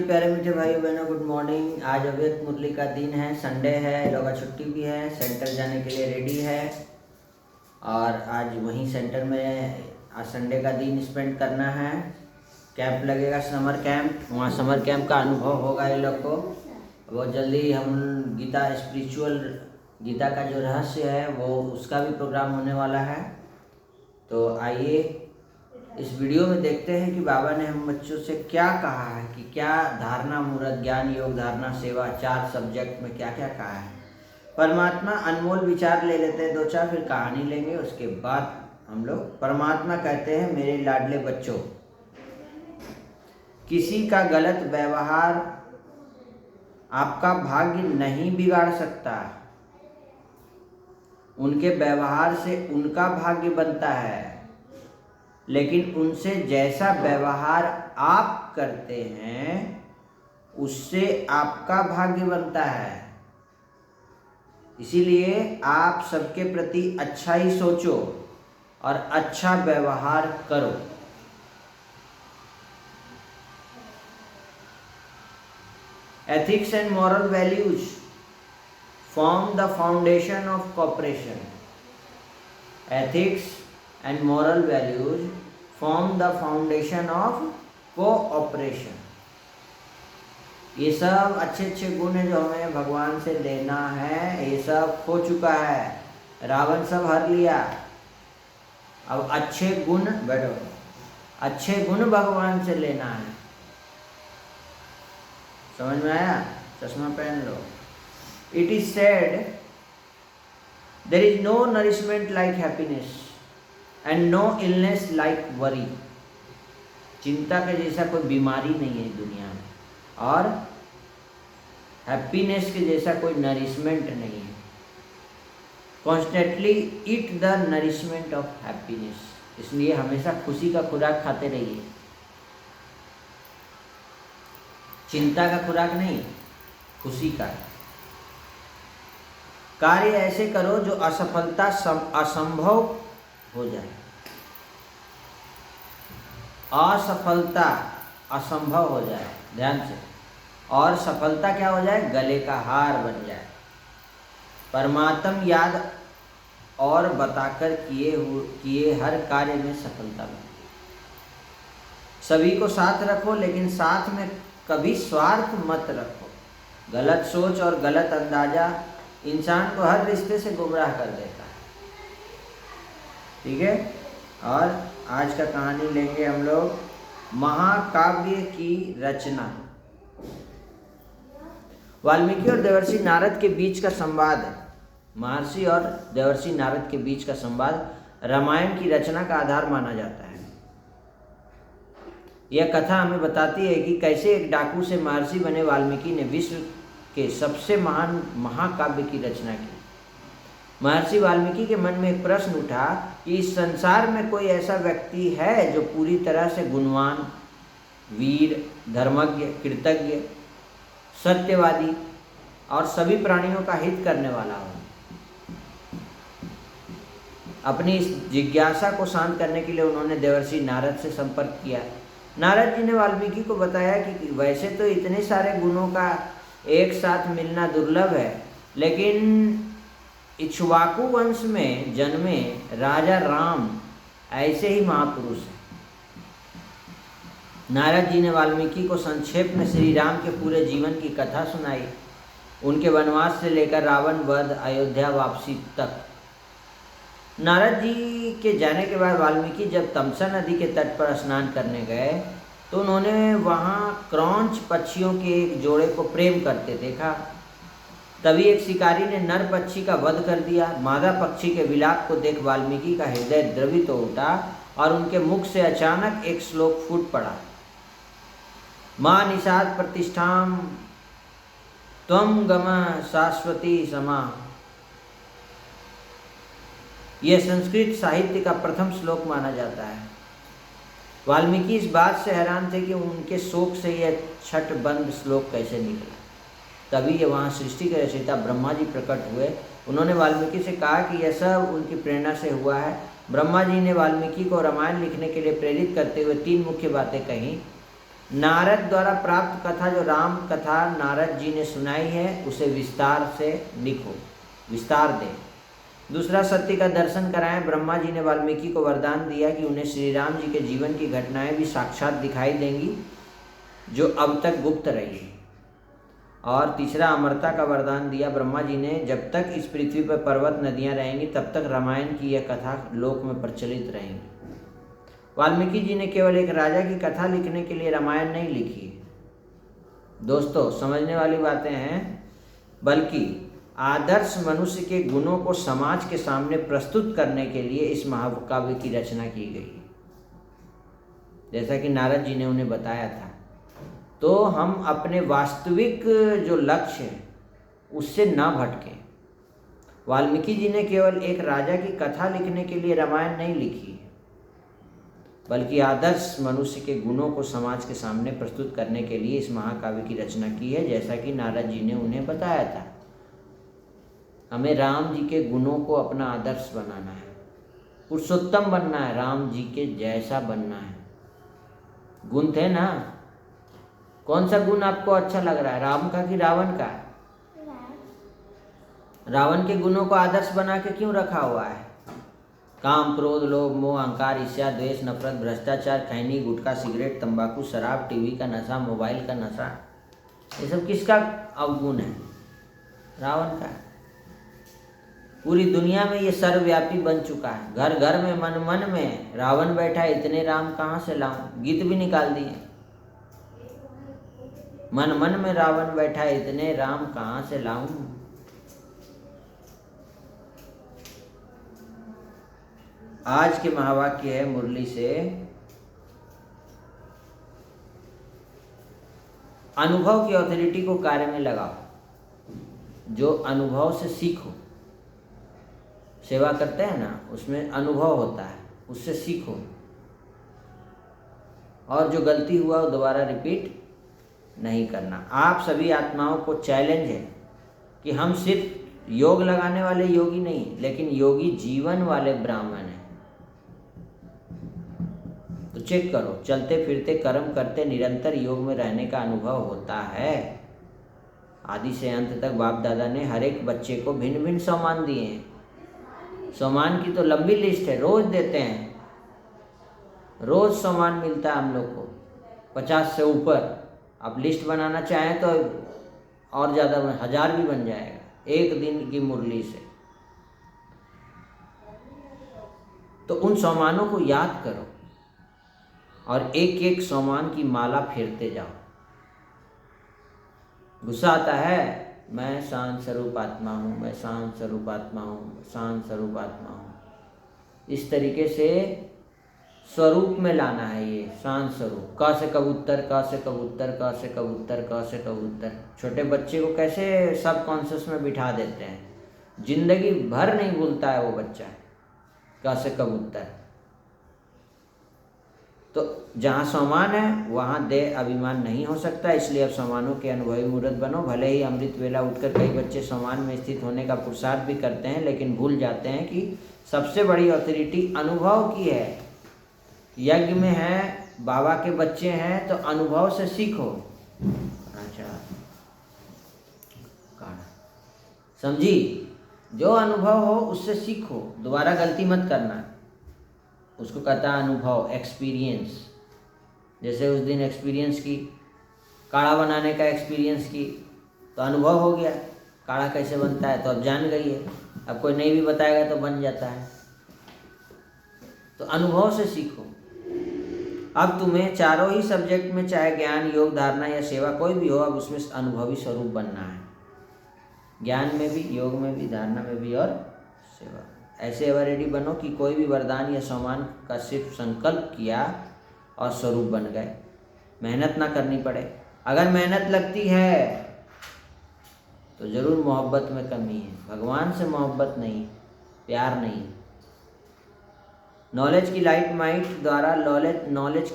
प्यारे मीठे भाइयों बहनों, गुड मॉर्निंग। आज अव्यक्त मुरली का दिन है, संडे है, लोग छुट्टी भी है, सेंटर जाने के लिए रेडी है। और आज वहीं सेंटर में आज संडे का दिन स्पेंड करना है। कैंप लगेगा, समर कैंप, वहाँ समर कैंप का अनुभव होगा ये लोग को। बहुत जल्दी हम गीता स्पिरिचुअल गीता का जो रहस्य है वो उसका भी प्रोग्राम होने वाला है। तो आइए इस वीडियो में देखते हैं कि बाबा ने हम बच्चों से क्या कहा है, कि क्या धारणा, मूर्त, ज्ञान, योग, धारणा, सेवा, 4 सब्जेक्ट में क्या क्या कहा है। परमात्मा अनमोल विचार ले लेते हैं 2-4, फिर कहानी लेंगे। उसके बाद हम लोग परमात्मा कहते हैं, मेरे लाडले बच्चों, किसी का गलत व्यवहार आपका भाग्य नहीं बिगाड़ सकता। उनके व्यवहार से उनका भाग्य बनता है, लेकिन उनसे जैसा व्यवहार आप करते हैं उससे आपका भाग्य बनता है। इसीलिए आप सबके प्रति अच्छा ही सोचो और अच्छा व्यवहार करो। Ethics and moral values form the foundation of corporation. Ethics and moral values form the foundation of cooperation। ये सब अच्छे अच्छे गुण है जो हमें भगवान से लेना है, ये सब खो चुका है। रावण सब हर लिया। अब अच्छे गुण, बैठो, अच्छे गुण भगवान से लेना है। समझ में आया? चश्मा पहन लो। It is said there is no nourishment like happiness and no illness like worry। चिंता के जैसा कोई बीमारी नहीं है दुनिया में, और हैप्पीनेस के जैसा कोई नरिशमेंट नहीं है। Constantly eat the nourishment of happiness. इसलिए हमेशा खुशी का खुराक खाते रहिए, चिंता का खुराक नहीं, खुशी का। कार्य ऐसे करो जो असफलता असंभव हो जाए। असफलता असंभव हो जाए, ध्यान से, और सफलता क्या हो जाए? गले का हार बन जाए। परमात्म याद और बताकर किए हर कार्य में सफलता मिलती है। सभी को साथ रखो, लेकिन साथ में कभी स्वार्थ मत रखो। गलत सोच और गलत अंदाजा इंसान को हर रिश्ते से गुमराह कर देता है। ठीक है? और आज का कहानी लेंगे हम लोग, महाकाव्य की रचना। वाल्मीकि और देवर्षि नारद के बीच का संवाद है। महर्षि और देवर्षि नारद के बीच का संवाद रामायण की रचना का आधार माना जाता है। यह कथा हमें बताती है कि कैसे एक डाकू से महर्षि बने वाल्मीकि ने विश्व के सबसे महान महाकाव्य की रचना की। महर्षि वाल्मीकि के मन में एक प्रश्न उठा कि इस संसार में कोई ऐसा व्यक्ति है जो पूरी तरह से गुणवान, वीर, धर्मज्ञ, कृतज्ञ, सत्यवादी और सभी प्राणियों का हित करने वाला हो। अपनी इस जिज्ञासा को शांत करने के लिए उन्होंने देवर्षि नारद से संपर्क किया। नारद जी ने वाल्मीकि को बताया कि वैसे तो इतने सारे गुणों का एक साथ मिलना दुर्लभ है, लेकिन इक्ष्वाकु वंश में जन्मे राजा राम ऐसे ही महापुरुष हैं। नारद जी ने वाल्मीकि को संक्षेप में श्री राम के पूरे जीवन की कथा सुनाई, उनके वनवास से लेकर रावण वध, अयोध्या वापसी तक। नारद जी के जाने के बाद वाल्मीकि जब तमसा नदी के तट पर स्नान करने गए तो उन्होंने वहाँ क्रौंच पक्षियों के एक जोड़े को प्रेम करते देखा। तभी एक शिकारी ने नर पक्षी का वध कर दिया। मादा पक्षी के विलाप को देख वाल्मीकि का हृदय द्रवित हो उठा और उनके मुख से अचानक एक श्लोक फूट पड़ा, माँ निषाद प्रतिष्ठाम त्वं गम शाश्वती समा। यह संस्कृत साहित्य का प्रथम श्लोक माना जाता है। वाल्मीकि इस बात से हैरान थे कि उनके शोक से यह छठबंद श्लोक कैसे निकला। तभी ये वहाँ सृष्टि के रचयिता ब्रह्मा जी प्रकट हुए। उन्होंने वाल्मीकि से कहा कि यह सब उनकी प्रेरणा से हुआ है। ब्रह्मा जी ने वाल्मीकि को रामायण लिखने के लिए प्रेरित करते हुए 3 मुख्य बातें कही। नारद द्वारा प्राप्त कथा जो राम कथा नारद जी ने सुनाई है उसे विस्तार से लिखो, विस्तार दें। दूसरा, सत्य का दर्शन कराएं। ब्रह्मा जी ने वाल्मीकि को वरदान दिया कि उन्हें श्री राम जी के जीवन की घटनाएं भी साक्षात दिखाई देंगी जो अब तक गुप्त रही। और तीसरा, अमरता का वरदान दिया ब्रह्मा जी ने, जब तक इस पृथ्वी पर पर्वत नदियां रहेंगी तब तक रामायण की यह कथा लोक में प्रचलित रहेंगी। वाल्मीकि जी ने केवल एक राजा की कथा लिखने के लिए रामायण नहीं लिखी दोस्तों, समझने वाली बातें हैं, बल्कि आदर्श मनुष्य के गुणों को समाज के सामने प्रस्तुत करने के लिए इस महाकाव्य की रचना की गई, जैसा कि नारद जी ने उन्हें बताया था। तो हम अपने वास्तविक जो लक्ष्य है उससे ना भटकें। वाल्मीकि जी ने केवल एक राजा की कथा लिखने के लिए रामायण नहीं लिखी, बल्कि आदर्श मनुष्य के गुणों को समाज के सामने प्रस्तुत करने के लिए इस महाकाव्य की रचना की है, जैसा कि नारद जी ने उन्हें बताया था। हमें राम जी के गुणों को अपना आदर्श बनाना है, पुरुषोत्तम बनना है, राम जी के जैसा बनना है। गुण थे ना, कौन सा गुण आपको अच्छा लग रहा है, राम का कि रावण का? रावण के गुणों को आदर्श बना के क्यों रखा हुआ है? काम, क्रोध, लोभ, मोह, अहंकार, ईर्ष्या, द्वेष, नफरत, भ्रष्टाचार, खैनी, गुटखा, सिगरेट, तंबाकू, शराब, टीवी का नशा, मोबाइल का नशा, ये सब किसका अवगुण है? रावण का। पूरी दुनिया में ये सर्वव्यापी बन चुका है। घर घर में, मन मन में रावण बैठा है, इतने राम कहाँ से लाऊं? गीत भी निकाल दिए, मन मन में रावण बैठा है, इतने राम कहाँ से लाऊं? आज के महावाक्य है मुरली से, अनुभव की ऑथोरिटी को कार्य में लगाओ, जो अनुभव से सीखो। सेवा करते हैं ना, उसमें अनुभव होता है, उससे सीखो, और जो गलती हुआ वो दोबारा रिपीट नहीं करना। आप सभी आत्माओं को चैलेंज है कि हम सिर्फ योग लगाने वाले योगी नहीं, लेकिन योगी जीवन वाले ब्राह्मण हैं। तो चेक करो, चलते फिरते कर्म करते निरंतर योग में रहने का अनुभव होता है। आदि से अंत तक बाप दादा ने हर एक बच्चे को भिन्न भिन्न सम्मान दिए हैं। सम्मान की तो लंबी लिस्ट है, रोज देते हैं, रोज सम्मान मिलता है हम लोग को 50 से ऊपर। आप लिस्ट बनाना चाहें तो और ज़्यादा 1000 भी बन जाएगा एक दिन की मुरली से। तो उन सम्मानों को याद करो और एक एक सम्मान की माला फेरते जाओ। गुस्सा आता है, मैं शांत स्वरूप आत्मा हूँ, मैं शांत स्वरूप आत्मा हूँ, शांत स्वरूप आत्मा हूँ। इस तरीके से स्वरूप में लाना है ये शांत स्वरूप। क से कबूतर, क से कबूतर, क से कबूतर, क से कबूतर। छोटे बच्चे को कैसे सब कॉन्शियस में बिठा देते हैं, जिंदगी भर नहीं भूलता है वो बच्चा, क से कबूतर। तो जहाँ सम्मान है वहाँ देह अभिमान नहीं हो सकता, इसलिए अब सम्मानों के अनुभवी मूर्त बनो। भले ही अमृत वेला उठकर कई बच्चे सम्मान में स्थित होने का पुरुषार्थ भी करते हैं, लेकिन भूल जाते हैं कि सबसे बड़ी ऑथोरिटी अनुभव की है। यज्ञ में है, बाबा के बच्चे हैं, तो अनुभव से सीखो। अच्छा, समझी? जो अनुभव हो उससे सीखो, दोबारा गलती मत करना। उसको कहता है अनुभव, एक्सपीरियंस। जैसे उस दिन एक्सपीरियंस की, काढ़ा बनाने का एक्सपीरियंस की, तो अनुभव हो गया काढ़ा कैसे बनता है, तो अब जान गई है। अब कोई नहीं भी बताएगा तो बन जाता है। तो अनुभव से सीखो। अब तुम्हें चारों ही सब्जेक्ट में, चाहे ज्ञान, योग, धारणा या सेवा, कोई भी हो, अब उसमें अनुभवी स्वरूप बनना है। ज्ञान में भी, योग में भी, धारणा में भी और सेवा। ऐसे एवर रेडी बनो कि कोई भी वरदान या सम्मान का सिर्फ संकल्प किया और स्वरूप बन गए, मेहनत ना करनी पड़े। अगर मेहनत लगती है तो ज़रूर मोहब्बत में कमी है। भगवान से मोहब्बत नहीं, प्यार नहीं। नॉलेज की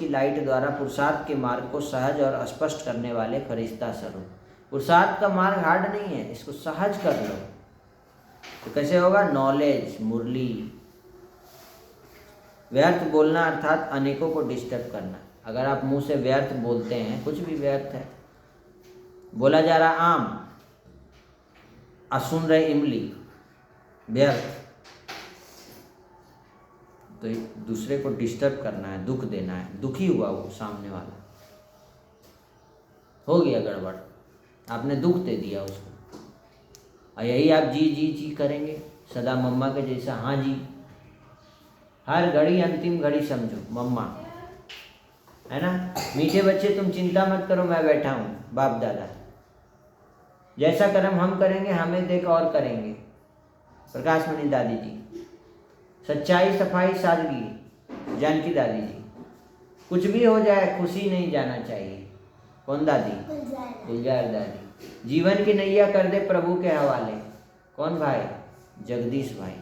लाइट द्वारा पुरुषार्थ के मार्ग को सहज और स्पष्ट करने वाले फरिश्ता स्वरूप। पुरुषार्थ का मार्ग हार्ड नहीं है, इसको सहज कर लो। तो कैसे होगा? नॉलेज, मुरली। व्यर्थ बोलना अर्थात अनेकों को डिस्टर्ब करना। अगर आप मुंह से व्यर्थ बोलते हैं, कुछ भी व्यर्थ है, बोला जा रहा आम, सुन रहे इमली, व्यर्थ, तो दूसरे को डिस्टर्ब करना है, दुख देना है, दुखी हुआ वो सामने वाला, हो गया गड़बड़, आपने दुख दे दिया उसको। और यही आप जी जी जी करेंगे सदा मम्मा के जैसा, हाँ जी, हर घड़ी अंतिम घड़ी समझो मम्मा, है ना। मीठे बच्चे तुम चिंता मत करो, मैं बैठा हूँ, बाप दादा, जैसा कर्म हम करेंगे हमें देख और करेंगे, प्रकाश मणि दादी जी। सच्चाई सफाई सादगी, जानकी दादी जी। कुछ भी हो जाए खुशी नहीं जाना चाहिए, कौन दादी? गुलजार दादी। जीवन की नैया कर दे प्रभु के हवाले, कौन भाई? जगदीश भाई।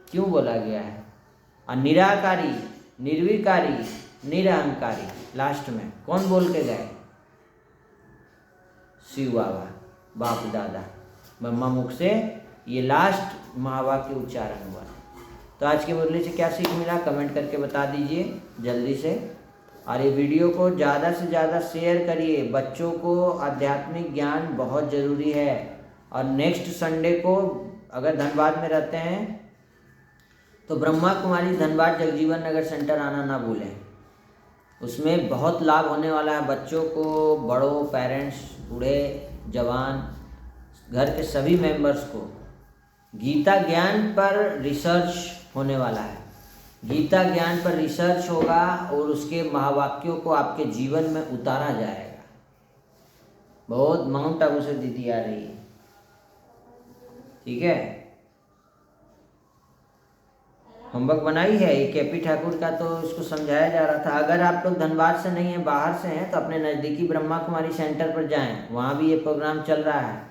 क्यों बोला गया है? और निराकारी, निर्विकारी, निरहंकारी, लास्ट में कौन बोल के गए? शिव बाबा, बाप दादा, ब्रह्मा मुख से ये लास्ट महावाक्य उच्चारण हुआ। तो आज की मुरली से क्या सीख मिला, कमेंट करके बता दीजिए जल्दी से। और ये वीडियो को ज़्यादा से ज़्यादा शेयर करिए, बच्चों को आध्यात्मिक ज्ञान बहुत ज़रूरी है। और नेक्स्ट संडे को अगर धनबाद में रहते हैं तो ब्रह्मा कुमारी धनबाद जगजीवन नगर सेंटर आना ना भूलें, उसमें बहुत लाभ होने वाला है बच्चों को, बड़ों, पेरेंट्स, बूढ़े, जवान, घर के सभी मेंबर्स को। गीता ज्ञान पर रिसर्च होने वाला है, गीता ज्ञान पर रिसर्च होगा और उसके महावाक्यों को आपके जीवन में उतारा जाएगा। बहुत माउंट आबू से दीदी आ रही है, ठीक है। होमवर्क बनाई है ये केपी ठाकुर का, तो इसको समझाया जा रहा था। अगर आप लोग धनबाद से नहीं हैं, बाहर से हैं, तो अपने नज़दीकी ब्रह्मा कुमारी सेंटर पर जाएं, वहाँ भी ये प्रोग्राम चल रहा है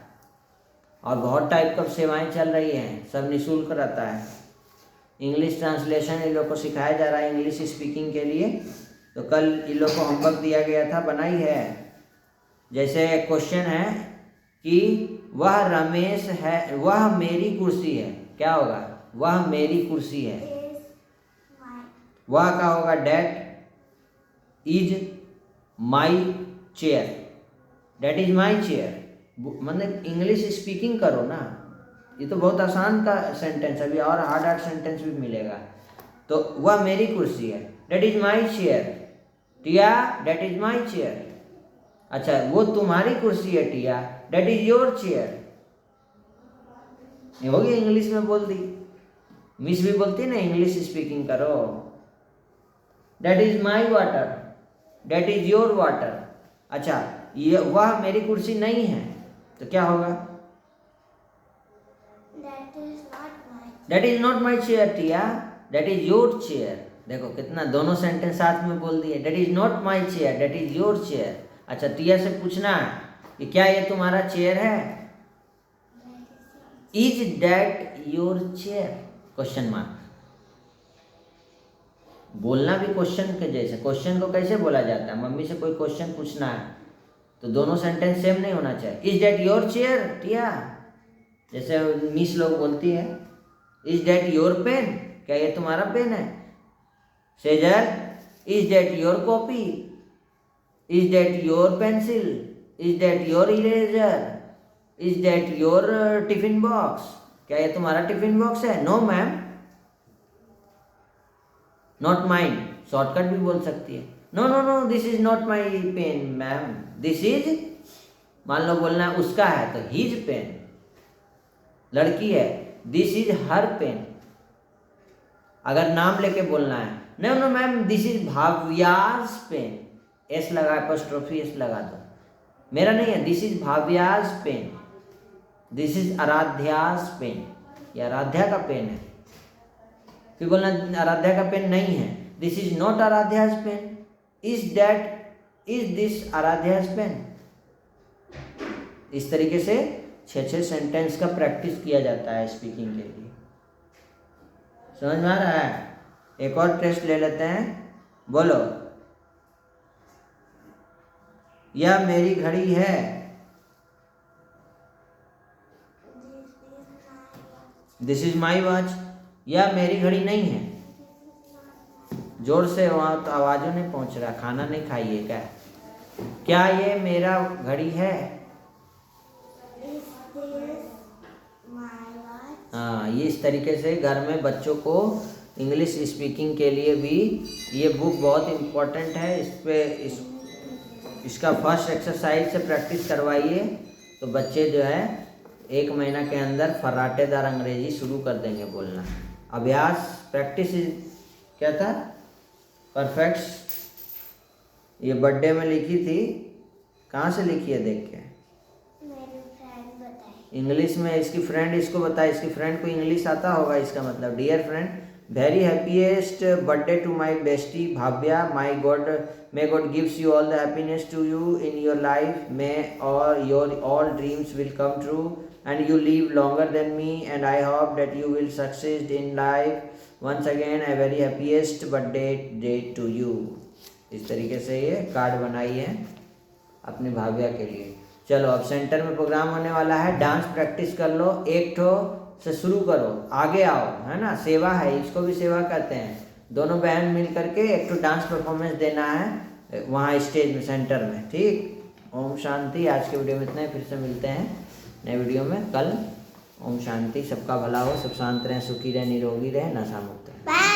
और बहुत टाइप का सेवाएं चल रही हैं, सब निःशुल्क रहता है। इंग्लिश ट्रांसलेशन इन लोग को सिखाया जा रहा है इंग्लिश स्पीकिंग के लिए। तो कल इन लोग को होमवर्क दिया गया था, बनाई है। जैसे क्वेश्चन है कि वह रमेश है, वह मेरी कुर्सी है, क्या होगा? वह मेरी कुर्सी है। वह का होगा that is my chair, that is my chair. मतलब इंग्लिश स्पीकिंग करो ना, ये तो बहुत आसान का सेंटेंस है, अभी और हार्ड सेंटेंस भी मिलेगा। तो वह मेरी कुर्सी है, that is my chair. Tia, that is my chair. अच्छा, वो तुम्हारी कुर्सी है Tia, that is your chair. ये हो गया, इंग्लिश में बोल दी। मिस भी बोलती ना इंग्लिश स्पीकिंग करो। That is my water, that is your water. अच्छा, ये वह मेरी कुर्सी नहीं है, तो क्या होगा? That is not my chair Tia, that is your chair. देखो कितना दोनों सेंटेंस साथ में बोल दिए। That is not my chair, that is your chair. अच्छा, टिया से पूछना है कि क्या ये तुम्हारा चेयर है? Is that your chair? Question mark. बोलना भी क्वेश्चन के जैसे, क्वेश्चन को कैसे बोला जाता है? मम्मी से कोई क्वेश्चन पूछना है तो दोनों सेंटेंस सेम नहीं होना चाहिए। इज दैट योर चेयर टिया, जैसे मिस लोग बोलती है इज दैट योर पेन, क्या ये तुम्हारा पेन है? Sejal, is that your copy, is that your pencil, is that your eraser, is that your tiffin box, क्या ये तुम्हारा टिफिन बॉक्स है? No ma'am, not mine, shortcut भी बोल सकती है। No no no, this is not my pen ma'am, this is, मान लो बोलना है उसका है तो हिज पेन। लड़की है, दिस इज हर पेन। अगर नाम लेके बोलना है, no no ma'am, this is Bhavya's pen, S लगा, एपोस्ट्रोफी एस लगा दो, मेरा नहीं है। This is Bhavya's pen, this is Aradhya's pen, ये आराध्या का पेन है। फिर बोलना आराध्या का पेन नहीं है, this is not Aradhya's pen, is that, is this Aradhya's pen. इस तरीके से 6 सेंटेंस का प्रैक्टिस किया जाता है स्पीकिंग के लिए। समझ में आ रहा है? एक और टेस्ट ले लेते हैं, बोलो। यह मेरी घड़ी है, दिस इज माई वॉच। यह मेरी घड़ी नहीं है, जोर से, वहाँ तो आवाज़ों नहीं पहुँच रहा। खाना नहीं खाई है क्या? क्या ये मेरा घड़ी है? हाँ, ये इस तरीके से घर में बच्चों को इंग्लिश स्पीकिंग के लिए भी ये बुक बहुत इम्पोर्टेंट है। इसका फर्स्ट एक्सरसाइज से प्रैक्टिस करवाइए तो बच्चे जो है 1 महीना के अंदर फर्राटेदार अंग्रेजी शुरू कर देंगे बोलना। अभ्यास, प्रैक्टिस क्या था? परफेक्ट। ये बर्थडे में लिखी थी, कहाँ से लिखी है देख के? मेरे फ्रेंड बताए। इंग्लिश में इसकी फ्रेंड इसको बताए, इसकी फ्रेंड को इंग्लिश आता होगा। इसका मतलब dear friend, very happiest birthday to my bestie Bhavya, my god, may god gives you all the happiness to you in your life, may और your all dreams will come true and you live longer than me and I hope that you will succeed in life. Once again a very happiest birthday day to you. इस तरीके से ये card बनाई है अपनी भाव्या के लिए। चलो अब सेंटर में प्रोग्राम होने वाला है, डांस प्रैक्टिस कर लो। एक ठो से शुरू करो, आगे आओ, है ना। सेवा है, इसको भी सेवा कहते हैं। दोनों बहन मिल करके एक ठो डांस परफॉर्मेंस देना है वहाँ स्टेज में, सेंटर में। ठीक, ओम शांति। आज के वीडियो में इतना ही, फिर से मिलते हैं नए वीडियो में कल। ओम शांति। सबका भला हो, सब शांत रहें, सुखी रहें, निरोगी रहें, नशा मुक्त रहें।